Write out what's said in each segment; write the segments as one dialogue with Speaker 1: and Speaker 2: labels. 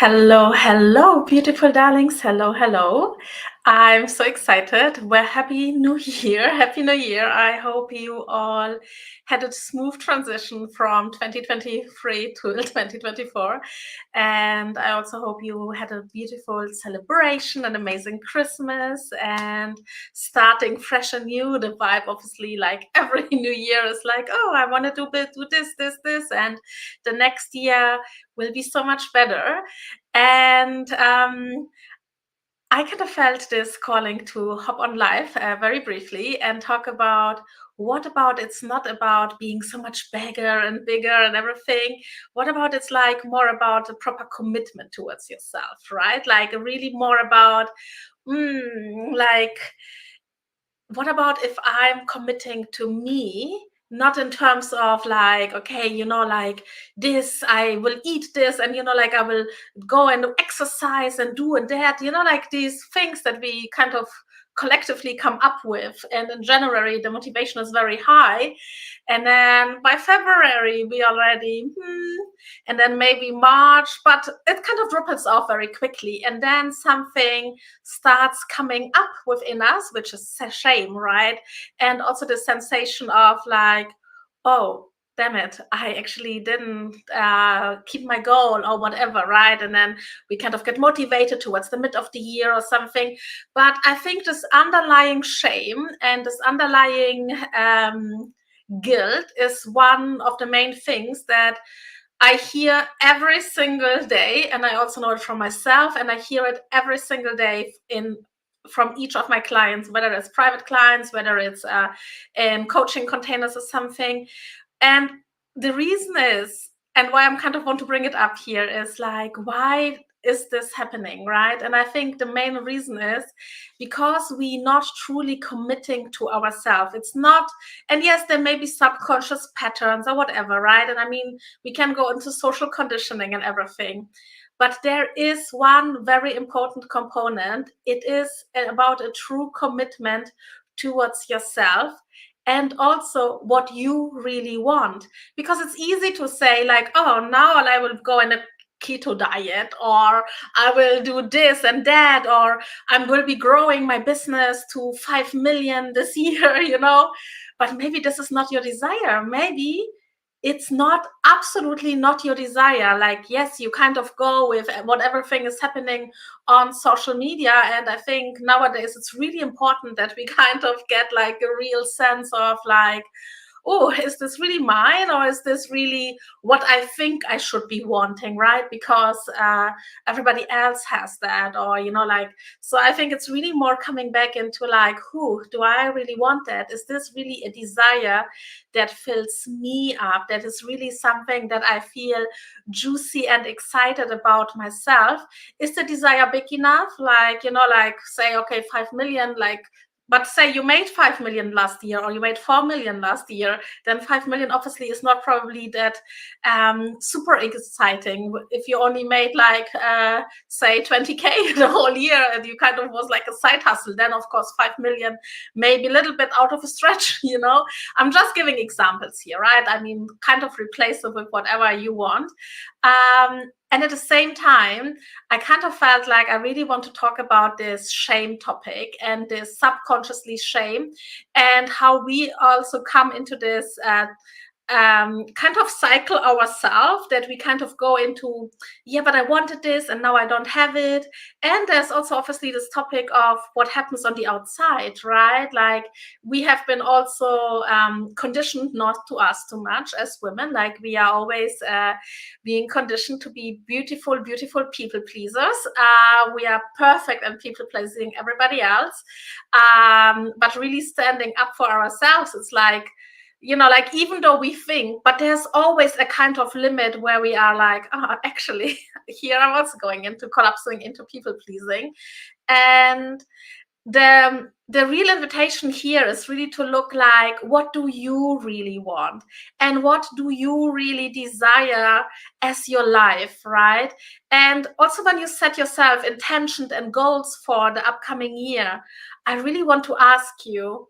Speaker 1: Hello, hello, beautiful darlings. Hello, hello. I'm so excited. Well, happy new year. Happy new year. I hope you all had a smooth transition from 2023 to 2024. And I also hope you had a beautiful celebration, an amazing Christmas, and starting fresh and new. The vibe, obviously, like every new year is like, oh, I want to do this. And the next year will be so much better. And I kind of felt this calling to hop on live very briefly and talk about what about it's not about being so much bigger and everything. What about it's like more about a proper commitment towards yourself, right? Like really more about like what about if I'm committing to me, not in terms of like, okay, like this, I will eat this, and like I will go and exercise and do and that, like these things that we kind of collectively come up with. And in January, the motivation is very high. And then by February, we already, and then maybe March, but it kind of ripples off very quickly. And then something starts coming up within us, which is shame, right? And also the sensation of like, oh, damn it, I actually didn't keep my goal or whatever, right? And then we kind of get motivated towards the mid of the year or something. But I think this underlying shame and this underlying guilt is one of the main things that I hear every single day, and I also know it from myself, and I hear it every single day from each of my clients, whether it's private clients, whether it's in coaching containers or something. And the reason is, and why I'm kind of want to bring it up here is like, why is this happening, right? And I think the main reason is because we not truly committing to ourselves. It's not, and yes, there may be subconscious patterns or whatever, right? And I mean, we can go into social conditioning and everything. But there is one very important component. It is about a true commitment towards yourself and also what you really want. Because it's easy to say, like, oh, now I will go in a keto diet, or I will do this and that, or I will be growing my business to 5 million this year, but maybe this is not your desire. Maybe it's not absolutely not your desire. Like, yes, you kind of go with whatever thing is happening on social media. And I think nowadays it's really important that we kind of get like a real sense of like, oh, is this really mine, or is this really what I think I should be wanting, right? Because everybody else has that, or like. So I think it's really more coming back into like, who do I really want? That is this really a desire that fills me up, that is really something that I feel juicy and excited about myself? Is the desire big enough? Like, like say, okay, 5 million, like, but say you made 5 million last year, or you made 4 million last year, then 5 million obviously is not probably that super exciting. If you only made like, say 20K the whole year, and you kind of was like a side hustle, then of course 5 million may be a little bit out of a stretch, I'm just giving examples here, right? I mean, kind of replace it with whatever you want. And at the same time, I kind of felt like I really want to talk about this shame topic and this subconsciously shame, and how we also come into this kind of cycle ourselves, that we kind of go into, yeah, but I wanted this and now I don't have it. And there's also obviously this topic of what happens on the outside, right? Like, we have been also conditioned not to ask too much as women. Like, we are always being conditioned to be beautiful people pleasers. We are perfect and people pleasing everybody else, but really standing up for ourselves, it's like, like, even though we think, but there's always a kind of limit where we are like, oh, actually, here I'm also going into collapsing into people pleasing. And the real invitation here is really to look like, what do you really want, and what do you really desire as your life, right? And also, when you set yourself intentions and goals for the upcoming year, I really want to ask you,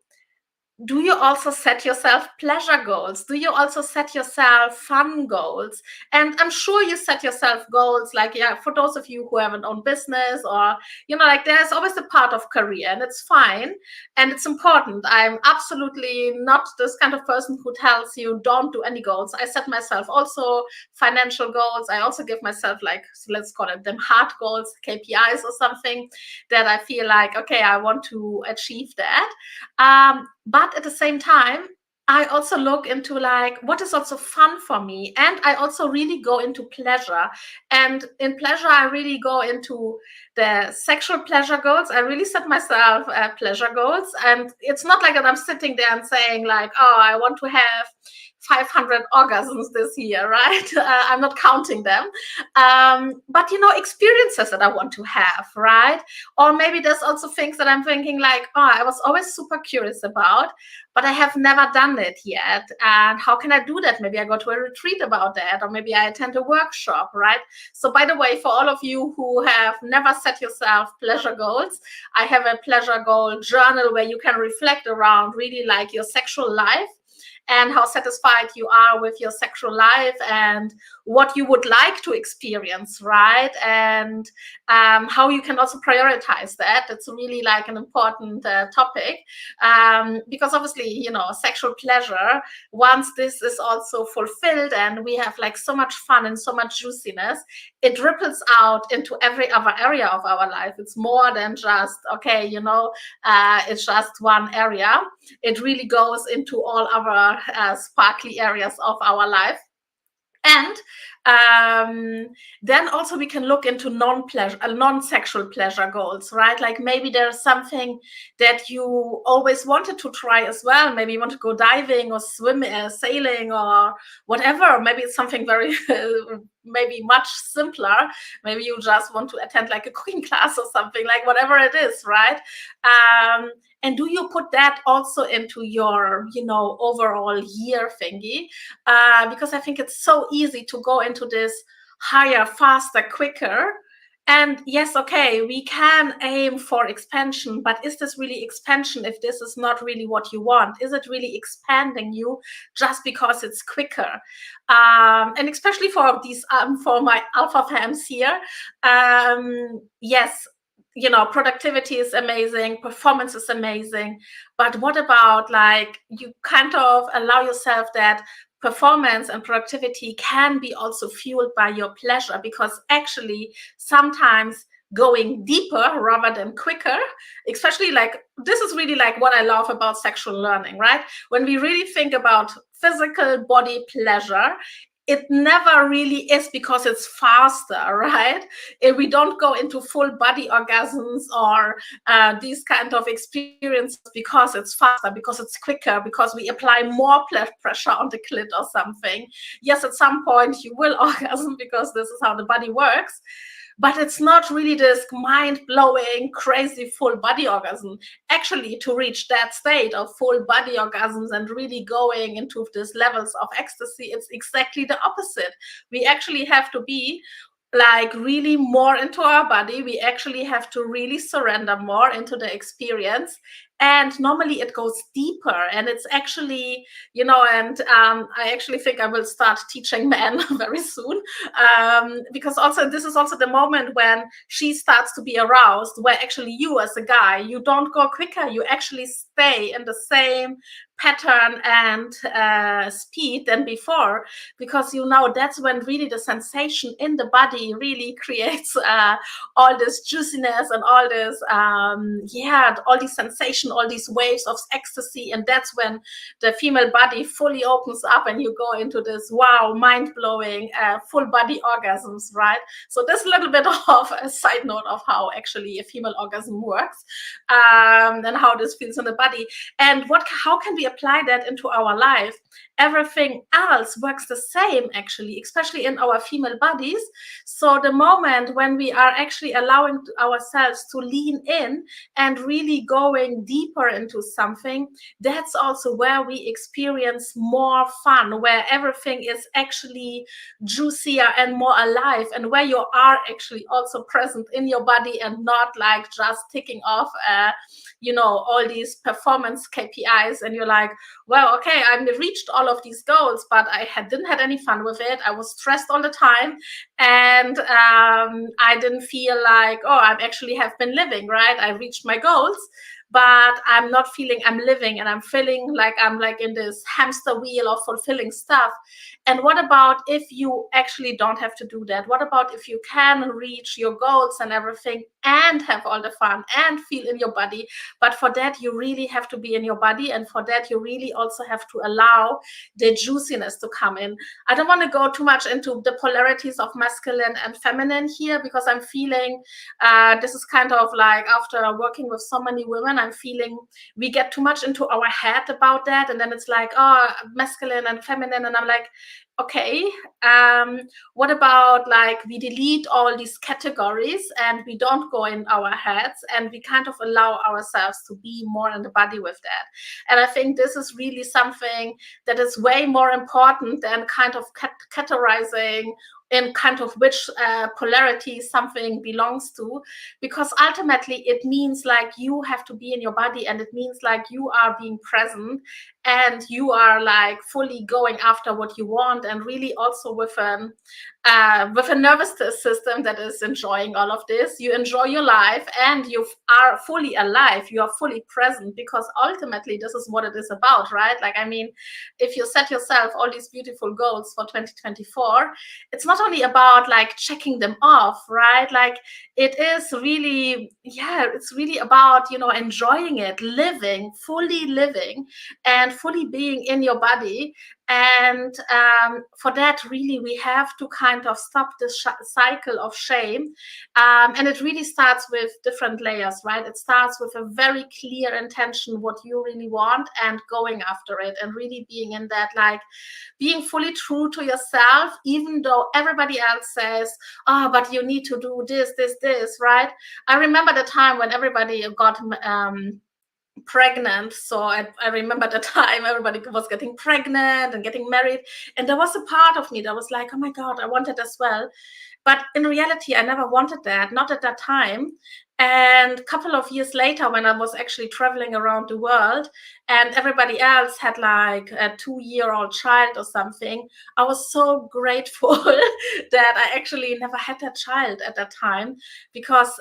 Speaker 1: do you also set yourself pleasure goals? Do you also set yourself fun goals? And I'm sure you set yourself goals like, yeah, for those of you who have an own business, or, like there's always a part of career, and it's fine and it's important. I'm absolutely not this kind of person who tells you don't do any goals. I set myself also financial goals. I also give myself, like, let's call it them hard goals, KPIs or something that I feel like, okay, I want to achieve that. But at the same time, I also look into like what is also fun for me. And I also really go into pleasure. And in pleasure, I really go into the sexual pleasure goals. I really set myself pleasure goals. And it's not like that I'm sitting there and saying like, oh, I want to have 500 orgasms this year, right? I'm not counting them. But, experiences that I want to have, right? Or maybe there's also things that I'm thinking like, oh, I was always super curious about, but I have never done it yet. And how can I do that? Maybe I go to a retreat about that, or maybe I attend a workshop, right? So by the way, for all of you who have never set yourself pleasure goals, I have a pleasure goal journal where you can reflect around really like your sexual life and how satisfied you are with your sexual life and what you would like to experience, right? And how you can also prioritize that. It's really like an important topic, because obviously, sexual pleasure, once this is also fulfilled and we have like so much fun and so much juiciness, it ripples out into every other area of our life. It's more than just, okay, it's just one area. It really goes into all our sparkly areas of our life. And then also we can look into non-sexual pleasure goals, right? Like maybe there's something that you always wanted to try as well. Maybe you want to go diving or swimming, sailing, or whatever. Maybe it's something very maybe much simpler. Maybe you just want to attend like a cooking class or something, like whatever it is, right? And do you put that also into your, overall year thingy? Because I think it's so easy to go into this higher, faster, quicker. And yes, okay, we can aim for expansion, but is this really expansion if this is not really what you want? Is it really expanding you just because it's quicker? And especially for these, for my alpha fans here, yes, productivity is amazing, performance is amazing, but what about like you kind of allow yourself that performance and productivity can be also fueled by your pleasure, because actually sometimes going deeper rather than quicker, especially like this is really like what I love about sexual learning, right? When we really think about physical body pleasure, it never really is because it's faster, right? If we don't go into full body orgasms or these kind of experiences because it's faster, because it's quicker, because we apply more pressure on the clit or something. Yes, at some point you will orgasm because this is how the body works. But it's not really this mind-blowing, crazy full body orgasm. Actually, to reach that state of full body orgasms and really going into these levels of ecstasy, it's exactly the opposite. We actually have to be like really more into our body. We actually have to really surrender more into the experience. And normally it goes deeper, and it's actually, and I actually think I will start teaching men very soon, because also this is also the moment when she starts to be aroused, where actually you as a guy, you don't go quicker, you actually stay in the same pattern and speed than before, because that's when really the sensation in the body really creates all this juiciness and all this all these sensation, all these waves of ecstasy. And that's when the female body fully opens up and you go into this wow, mind-blowing full body orgasms, right? So that's a little bit of a side note of how actually a female orgasm works, and how this feels in the body, and how can we apply that into our life. everything else works the same, actually, especially in our female bodies. So the moment when we are actually allowing ourselves to lean in and really going deeper into something, that's also where we experience more fun, where everything is actually juicier and more alive, and where you are actually also present in your body and not like just ticking off all these performance KPIs, and you're like, well, okay, I reached all of these goals, but didn't have any fun with it. I was stressed all the time, and I didn't feel like, oh, I actually have been living, right? I reached my goals, but I'm not feeling I'm living, and I'm feeling like I'm like in this hamster wheel of fulfilling stuff. And what about if you actually don't have to do that? What about if you can reach your goals and everything and have all the fun and feel in your body? But for that, you really have to be in your body, and for that, you really also have to allow the juiciness to come in. I don't want to go too much into the polarities of masculine and feminine here, because I'm feeling this is kind of like, after working with so many women, I'm feeling we get too much into our head about that, and then it's like, oh, masculine and feminine, and I'm like, okay, what about like we delete all these categories and we don't go in our heads, and we kind of allow ourselves to be more in the body with that. And I think this is really something that is way more important than kind of categorizing in kind of which polarity something belongs to, because ultimately it means like you have to be in your body, and it means like you are being present, and you are like fully going after what you want, and really also with a nervous system that is enjoying all of this. You enjoy your life, and you are fully alive, you are fully present, because ultimately this is what it is about, right? Like, I mean, if you set yourself all these beautiful goals for 2024, it's not only about like checking them off, right? Like, it is really, yeah, it's really about, enjoying it, living and fully being in your body. And for that, really, we have to kind of stop this cycle of shame. And it really starts with different layers, right? It starts with a very clear intention, what you really want, and going after it, and really being in that, like, being fully true to yourself, even though everybody else says, oh, but you need to do this, right? I remember the time when everybody got pregnant. So I remember the time everybody was getting pregnant and getting married. And there was a part of me that was like, oh my God, I want it as well. But in reality, I never wanted that, not at that time. And a couple of years later, when I was actually traveling around the world and everybody else had like a 2-year-old child or something, I was so grateful that I actually never had that child at that time, because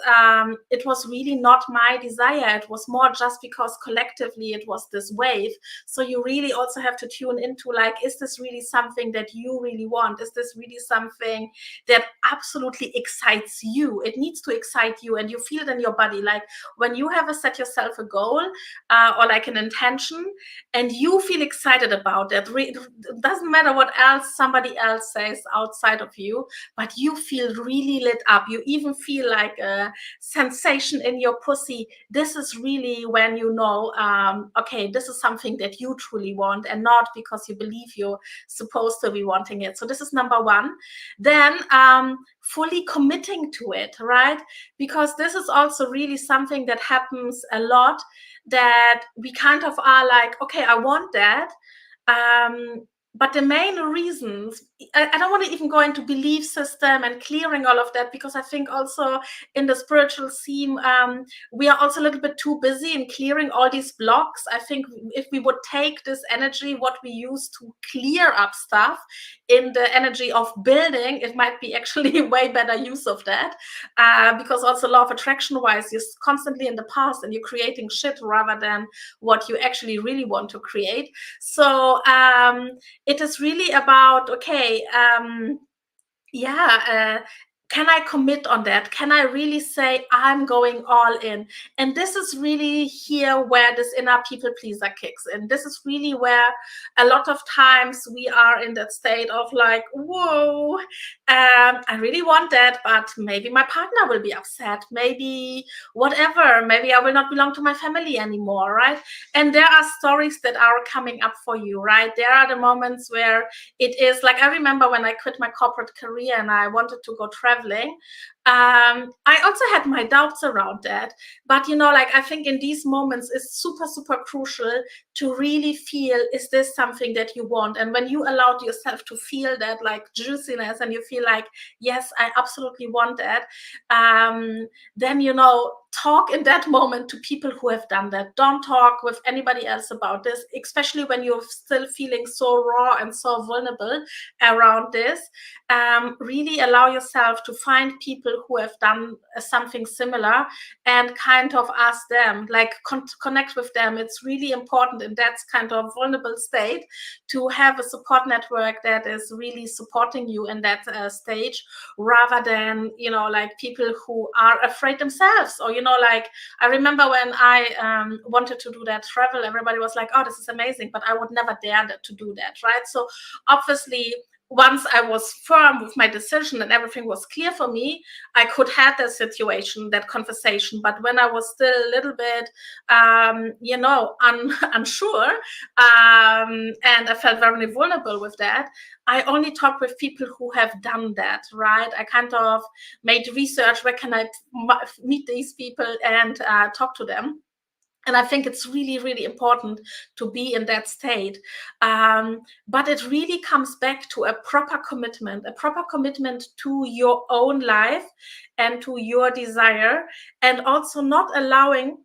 Speaker 1: it was really not my desire. It was more just because collectively it was this wave. So you really also have to tune into, like, is this really something that you really want? Is this really something that absolutely excites you? It needs to excite you, and you feel it in your body. Like, when you have set yourself a goal or like an intention, and you feel excited about it, it doesn't matter what else somebody else says outside of you, but you feel really lit up. You even feel like a sensation in your pussy. This is really when you know, okay, this is something that you truly want, and not because you believe you're supposed to be wanting it. So this is number one. Then fully committing to it, right? Because this is also really something that happens a lot, that we kind of are like, okay, I want that. But the main reasons, I don't want to even go into belief system and clearing all of that, because I think also in the spiritual scene, we are also a little bit too busy in clearing all these blocks. I think if we would take this energy, what we use to clear up stuff, in the energy of building, it might be actually way better use of that, because also law of attraction wise, you're constantly in the past and you're creating shit rather than what you actually really want to create. So it is really about, okay, can I commit on that? Can I really say I'm going all in? And this is really here where this inner people pleaser kicks in. This is really where a lot of times we are in that state of like, whoa, I really want that, but maybe my partner will be upset. Maybe whatever, maybe I will not belong to my family anymore, right? And there are stories that are coming up for you, right? There are the moments where it is like, I remember when I quit my corporate career and I wanted to go traveling. I also had my doubts around that. But, like, I think in these moments it's super, super crucial to really feel, is this something that you want? And when you allowed yourself to feel that like juiciness and you feel like, yes, I absolutely want that, then, talk in that moment to people who have done that. Don't talk with anybody else about this, especially when you're still feeling so raw and so vulnerable around this. Really allow yourself to find people who have done something similar and kind of ask them, like connect with them. It's really important in that kind of vulnerable state to have a support network that is really supporting you in that stage, rather than, like people who are afraid themselves. Or, like, I remember when I wanted to do that travel, everybody was like, oh, this is amazing, but I would never dare to do that, right? So obviously, once I was firm with my decision and everything was clear for me, I could have that situation, that conversation. But when I was still a little bit, unsure, and I felt very vulnerable with that, I only talk with people who have done that, right? I kind of made research, where can I meet these people and talk to them. And I think it's really, really important to be in that state. But it really comes back to a proper commitment to your own life and to your desire, and also not allowing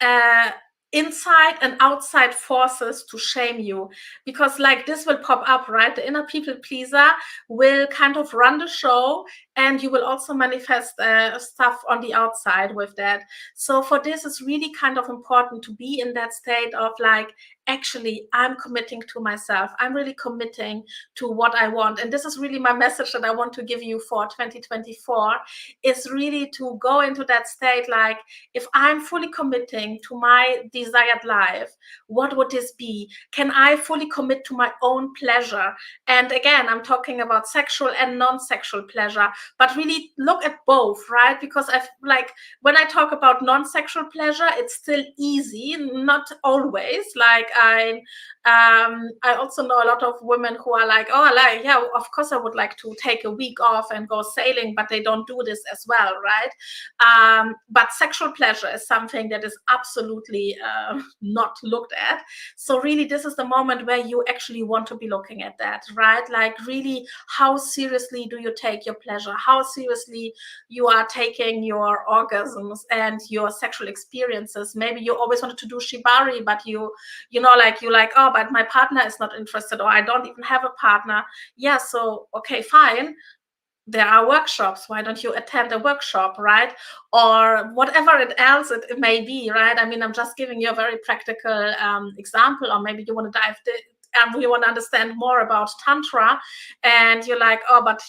Speaker 1: uh, inside and outside forces to shame you, because like this will pop up, right? The inner people pleaser will kind of run the show, and you will also manifest stuff on the outside with that. So for this, it's really kind of important to be in that state of like, actually, I'm committing to myself. I'm really committing to what I want. And this is really my message that I want to give you for 2024, is really to go into that state like, if I'm fully committing to my desired life, what would this be? Can I fully commit to my own pleasure? And again, I'm talking about sexual and non-sexual pleasure, but really look at both, right? Because I've like, when I talk about non-sexual pleasure, it's still easy, not always. Like I also know a lot of women who are like, oh, like, yeah, of course I would like to take a week off and go sailing, but they don't do this as well, right? But sexual pleasure is something that is absolutely not looked at. So really, this is the moment where you actually want to be looking at that, right? Like, really, how seriously do you take your pleasure? How seriously you are taking your orgasms and your sexual experiences? Maybe you always wanted to do shibari, but you're like, oh, but my partner is not interested, or I don't even have a partner. Yeah, so okay, fine, there are workshops. Why don't you attend a workshop, right? Or whatever else it may be, right? I mean, I'm just giving you a very practical example. Or maybe you want to you want to understand more about Tantra, and you're like, oh, but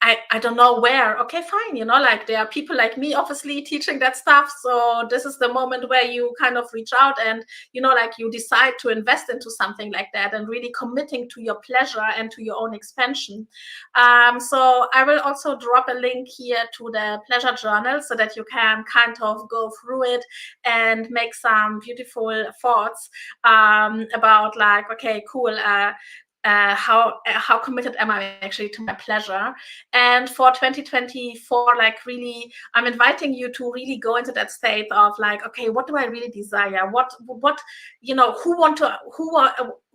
Speaker 1: I don't know where. Okay, fine. Like, there are people like me, obviously, teaching that stuff. So this is the moment where you kind of reach out and, like, you decide to invest into something like that, and really committing to your pleasure and to your own expansion. So I will also drop a link here to the pleasure journal, so that you can kind of go through it and make some beautiful thoughts about like, okay, cool. How committed am I actually to my pleasure? And for 2024, like, really, I'm inviting you to really go into that state of like, okay, what do I really desire?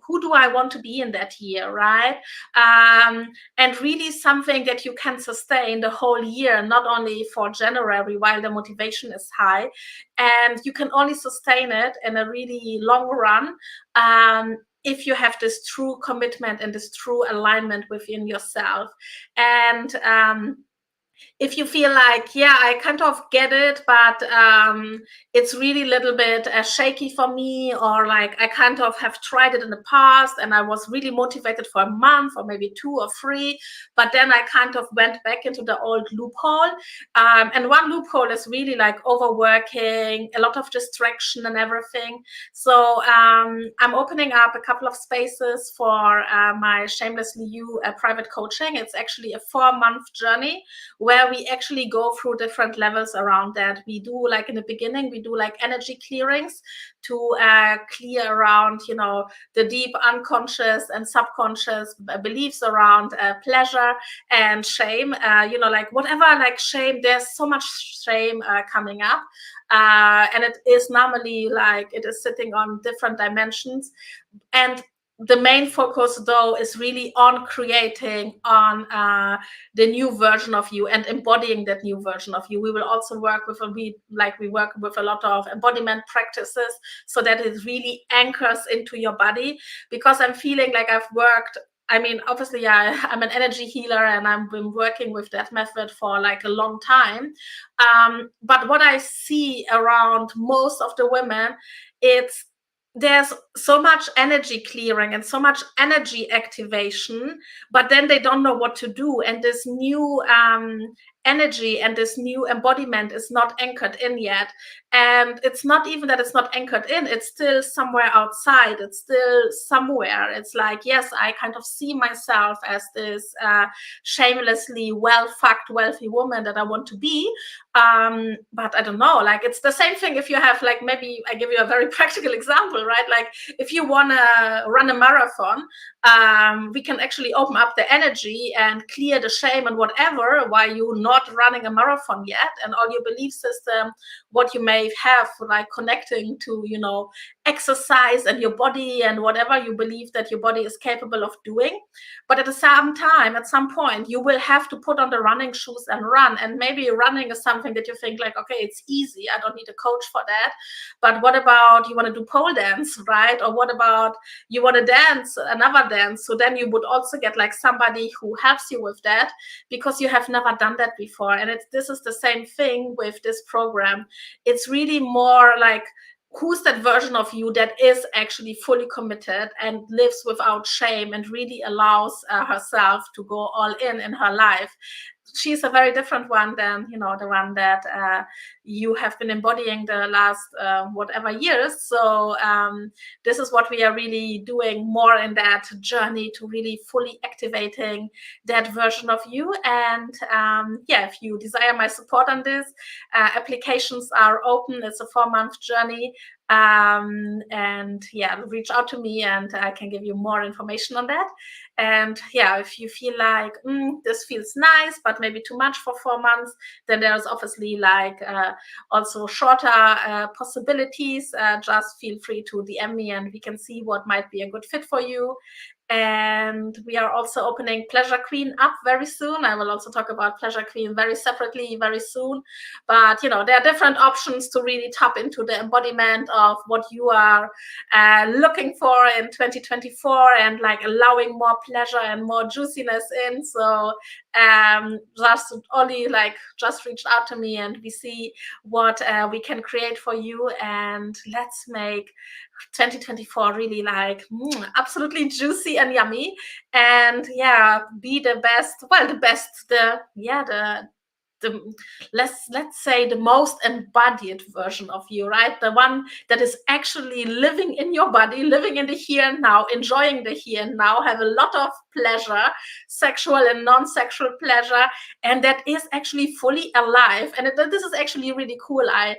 Speaker 1: Who do I want to be in that year, right? And really something that you can sustain the whole year, not only for January while the motivation is high. And you can only sustain it in a really long run, if you have this true commitment and this true alignment within yourself. And if you feel like, yeah, I kind of get it, but it's really a little bit shaky for me, or like I kind of have tried it in the past and I was really motivated for a month or maybe 2 or 3, but then I kind of went back into the old loophole. And one loophole is really like overworking, a lot of distraction and everything. So I'm opening up a couple of spaces for my Shamelessly You private coaching. It's actually a 4-month journey where we actually go through different levels around that. We do, like in the beginning, we do like energy clearings to clear around, the deep unconscious and subconscious beliefs around pleasure and shame. Like whatever, like shame, there's so much shame coming up. And it is normally like it is sitting on different dimensions. And the main focus though is really on creating on the new version of you and embodying that new version of you. We will also work with we work with a lot of embodiment practices so that it really anchors into your body, because I'm feeling like I've worked, I mean, obviously, yeah, I'm an energy healer and I've been working with that method for like a long time. But what I see around most of the women, it's there's so much energy clearing and so much energy activation, but then they don't know what to do. And this new energy and this new embodiment is not anchored in yet. And it's not even that it's not anchored in, it's still somewhere outside, it's still somewhere. It's like, yes, I kind of see myself as this shamelessly well-fucked wealthy woman that I want to be. But I don't know, like it's the same thing if you have, like, maybe I give you a very practical example, right? Like if you want to run a marathon, we can actually open up the energy and clear the shame and whatever while you're not running a marathon yet, and all your belief system, what you may have, like connecting to exercise and your body and whatever you believe that your body is capable of doing. But at the same time, at some point you will have to put on the running shoes and run. And maybe running is something that you think like, okay, it's easy, I don't need a coach for that. But what about you want to do pole dance, right? Or what about you want to dance another dance? So then you would also get like somebody who helps you with that, because you have never done that before. And this is the same thing with this program. It's really more like, who's that version of you that is actually fully committed and lives without shame and really allows herself to go all in her life. She's a very different one than the one that you have been embodying the last whatever years. So this is what we are really doing more in that journey, to really fully activating that version of you. And if you desire my support on this, applications are open. It's a 4-month journey. And reach out to me and I can give you more information on that. And if you feel like this feels nice but maybe too much for 4 months, then there's obviously like also shorter possibilities. Just feel free to DM me and we can see what might be a good fit for you. And we are also opening Pleasure Queen up very soon. I will also talk about Pleasure Queen very separately very soon. But there are different options to really tap into the embodiment of what you are looking for in 2024, and like allowing more pleasure and more juiciness in. So just reach out to me and we see what we can create for you, and let's make 2024 really like absolutely juicy and yummy, and be the best, let's say the most embodied version of you, right? The one that is actually living in your body, living in the here and now, enjoying the here and now, have a lot of pleasure, sexual and non-sexual pleasure, and that is actually fully alive. And this is actually really cool. I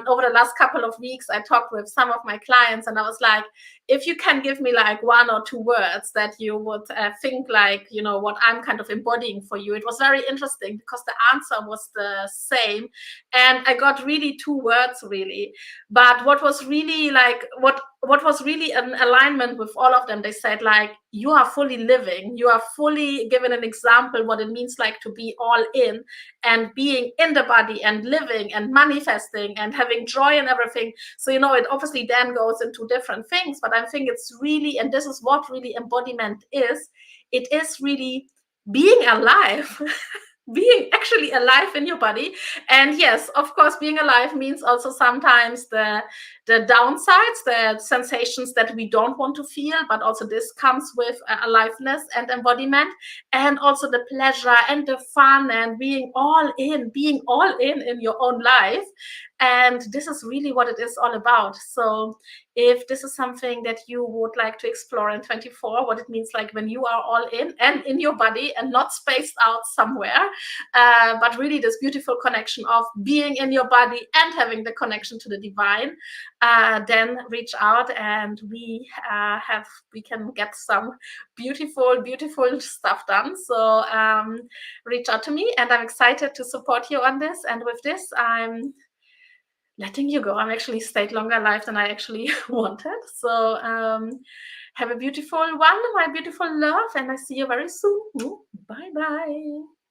Speaker 1: over the last couple of weeks I talked with some of my clients and I was like, if you can give me like 1 or 2 words that you would think like, what I'm kind of embodying for you. It was very interesting because the answer was the same. And I got really 2 words really. But what was really like, what was really an alignment with all of them, they said like, you are fully living, you are fully given an example what it means like to be all in and being in the body and living and manifesting and having joy and everything. So, it obviously then goes into different things, but I think it's really, and this is what really embodiment is, it is really being alive. being actually alive in your body. And yes, of course, being alive means also sometimes the downsides, the sensations that we don't want to feel, but also this comes with aliveness and embodiment, and also the pleasure and the fun and being all in your own life. And this is really what it is all about. So if this is something that you would like to explore in 24, what it means like when you are all in and in your body and not spaced out somewhere, but really this beautiful connection of being in your body and having the connection to the divine, then reach out and we can get some beautiful stuff done. So reach out to me, and I'm excited to support you on this. And with this, I'm letting you go. I'm actually stayed longer alive than I actually wanted. So have a beautiful one, my beautiful love, and I see you very soon. Bye bye.